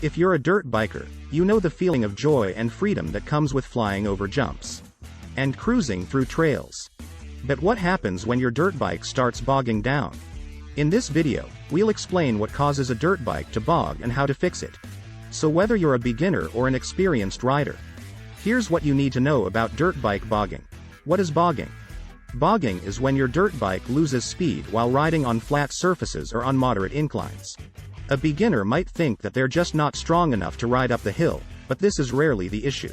If you're a dirt biker, you know the feeling of joy and freedom that comes with flying over jumps and cruising through trails. But what happens when your dirt bike starts bogging down? In this video, we'll explain what causes a dirt bike to bog and how to fix it. So whether you're a beginner or an experienced rider, here's what you need to know about dirt bike bogging. What is bogging? Bogging is when your dirt bike loses speed while riding on flat surfaces or on moderate inclines. A beginner might think that they're just not strong enough to ride up the hill, but this is rarely the issue.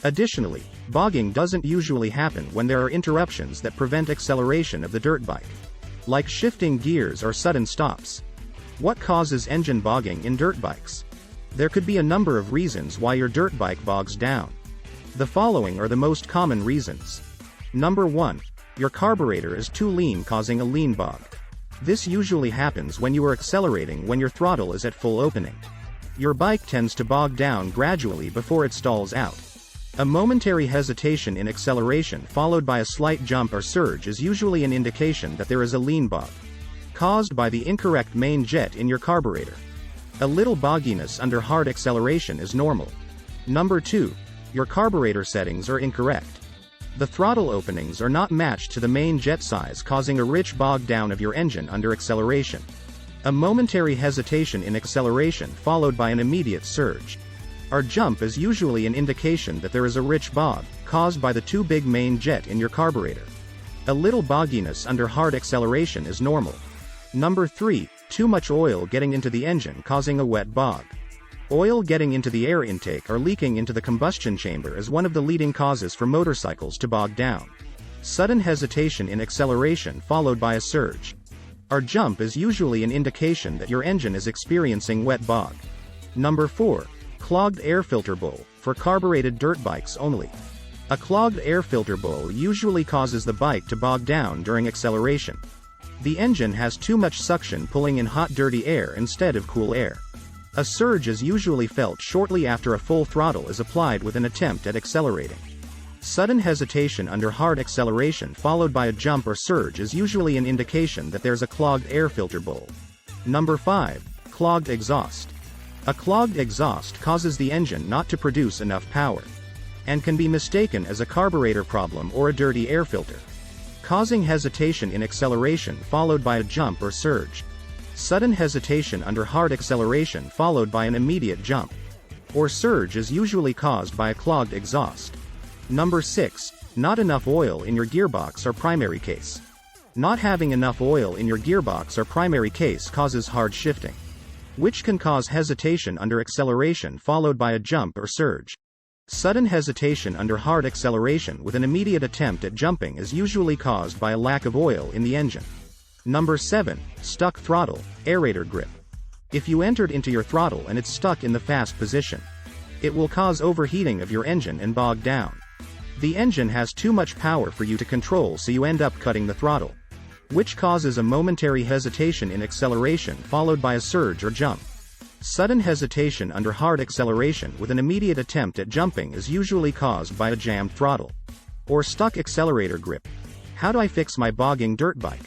Additionally, bogging doesn't usually happen when there are interruptions that prevent acceleration of the dirt bike, like shifting gears or sudden stops. What causes engine bogging in dirt bikes? There could be a number of reasons why your dirt bike bogs down. The following are the most common reasons. Number 1. Your carburetor is too lean, causing a lean bog. This usually happens when you are accelerating when your throttle is at full opening. Your bike tends to bog down gradually before it stalls out. A momentary hesitation in acceleration followed by a slight jump or surge is usually an indication that there is a lean bog, caused by the incorrect main jet in your carburetor. A little bogginess under hard acceleration is normal. Number 2. Your carburetor settings are incorrect. The throttle openings are not matched to the main jet size, causing a rich bog down of your engine under acceleration. A momentary hesitation in acceleration followed by an immediate surge or jump is usually an indication that there is a rich bog, caused by the too big main jet in your carburetor. A little bogginess under hard acceleration is normal. Number 3. Too much oil getting into the engine, causing a wet bog. Oil getting into the air intake or leaking into the combustion chamber is one of the leading causes for motorcycles to bog down. Sudden hesitation in acceleration followed by a surge or jump is usually an indication that your engine is experiencing wet bog. Number 4. Clogged air filter bowl, for carbureted dirt bikes only. A clogged air filter bowl usually causes the bike to bog down during acceleration. The engine has too much suction pulling in hot dirty air instead of cool air. A surge is usually felt shortly after a full throttle is applied with an attempt at accelerating. Sudden hesitation under hard acceleration followed by a jump or surge is usually an indication that there's a clogged air filter bowl. Number 5. Clogged exhaust. A clogged exhaust causes the engine not to produce enough power, and can be mistaken as a carburetor problem or a dirty air filter, causing hesitation in acceleration followed by a jump or surge. Sudden hesitation under hard acceleration followed by an immediate jump or surge is usually caused by a clogged exhaust. Number 6. Not enough oil in your gearbox or primary case. Not having enough oil in your gearbox or primary case causes hard shifting, which can cause hesitation under acceleration followed by a jump or surge. Sudden hesitation under hard acceleration with an immediate attempt at jumping is usually caused by a lack of oil in the engine. Number 7. Stuck throttle, aerator grip. If you entered into your throttle and it's stuck in the fast position, it will cause overheating of your engine and bog down. The engine has too much power for you to control, so you end up cutting the throttle, which causes a momentary hesitation in acceleration followed by a surge or jump. Sudden hesitation under hard acceleration with an immediate attempt at jumping is usually caused by a jammed throttle or stuck accelerator grip. How do I fix my bogging dirt bike?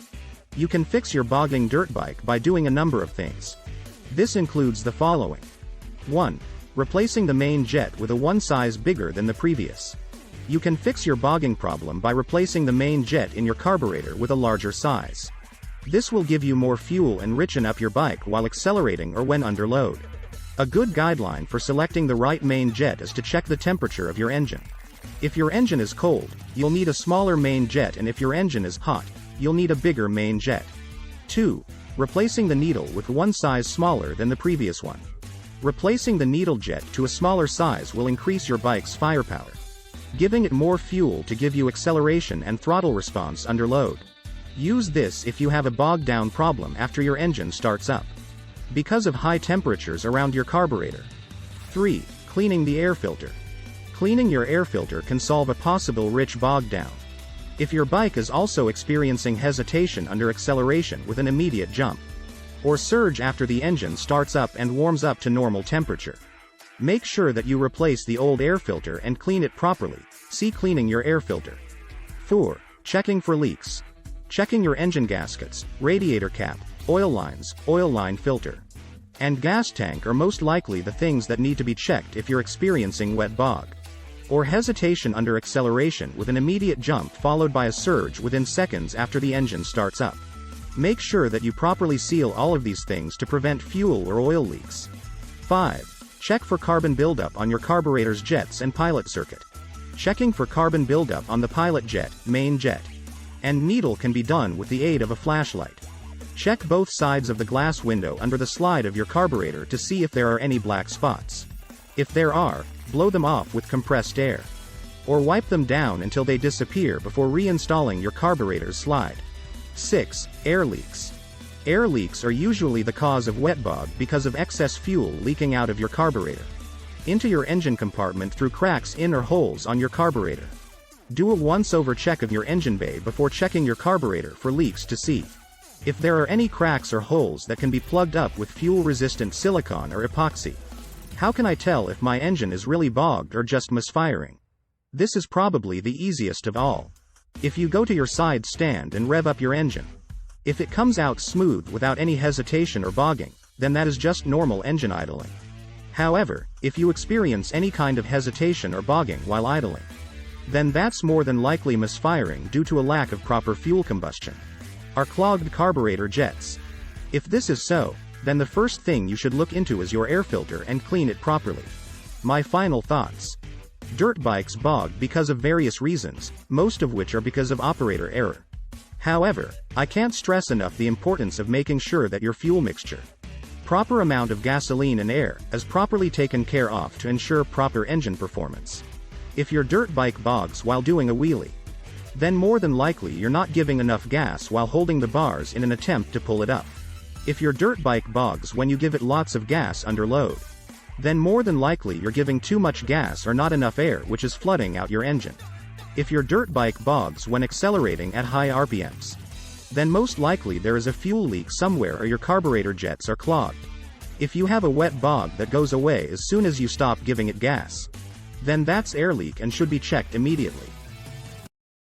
You can fix your bogging dirt bike by doing a number of things. This includes the following. 1. Replacing the main jet with a one size bigger than the previous. You can fix your bogging problem by replacing the main jet in your carburetor with a larger size. This will give you more fuel and richen up your bike while accelerating or when under load. A good guideline for selecting the right main jet is to check the temperature of your engine. If your engine is cold, you'll need a smaller main jet, and if your engine is hot, you'll need a bigger main jet. 2. Replacing the needle with one size smaller than the previous one. Replacing the needle jet to a smaller size will increase your bike's firepower, giving it more fuel to give you acceleration and throttle response under load. Use this if you have a bog down problem after your engine starts up, because of high temperatures around your carburetor. 3. Cleaning the air filter. Cleaning your air filter can solve a possible rich bog down. If your bike is also experiencing hesitation under acceleration with an immediate jump or surge after the engine starts up and warms up to normal temperature, make sure that you replace the old air filter and clean it properly. See cleaning your air filter. 4. Checking for leaks. Checking your engine gaskets, radiator cap, oil lines, oil line filter, and gas tank are most likely the things that need to be checked if you're experiencing wet bog, or hesitation under acceleration with an immediate jump followed by a surge within seconds after the engine starts up. Make sure that you properly seal all of these things to prevent fuel or oil leaks. 5. Check for carbon buildup on your carburetor's jets and pilot circuit. Checking for carbon buildup on the pilot jet, main jet, and needle can be done with the aid of a flashlight. Check both sides of the glass window under the slide of your carburetor to see if there are any black spots. If there are, blow them off with compressed air, or wipe them down until they disappear before reinstalling your carburetor's slide. 6. Air leaks. Air leaks are usually the cause of wet bog because of excess fuel leaking out of your carburetor into your engine compartment through cracks in or holes on your carburetor. Do a once-over check of your engine bay before checking your carburetor for leaks to see if there are any cracks or holes that can be plugged up with fuel-resistant silicone or epoxy. How can I tell if my engine is really bogged or just misfiring? This is probably the easiest of all. If you go to your side stand and rev up your engine, if it comes out smooth without any hesitation or bogging, then that is just normal engine idling. However, if you experience any kind of hesitation or bogging while idling, then that's more than likely misfiring due to a lack of proper fuel combustion or clogged carburetor jets. If this is so, then the first thing you should look into is your air filter and clean it properly. My final thoughts. Dirt bikes bog because of various reasons, most of which are because of operator error. However, I can't stress enough the importance of making sure that your fuel mixture, proper amount of gasoline and air, is properly taken care of to ensure proper engine performance. If your dirt bike bogs while doing a wheelie, then more than likely you're not giving enough gas while holding the bars in an attempt to pull it up. If your dirt bike bogs when you give it lots of gas under load, then more than likely you're giving too much gas or not enough air, which is flooding out your engine. If your dirt bike bogs when accelerating at high RPMs, then most likely there is a fuel leak somewhere or your carburetor jets are clogged. If you have a wet bog that goes away as soon as you stop giving it gas, then that's air leak and should be checked immediately.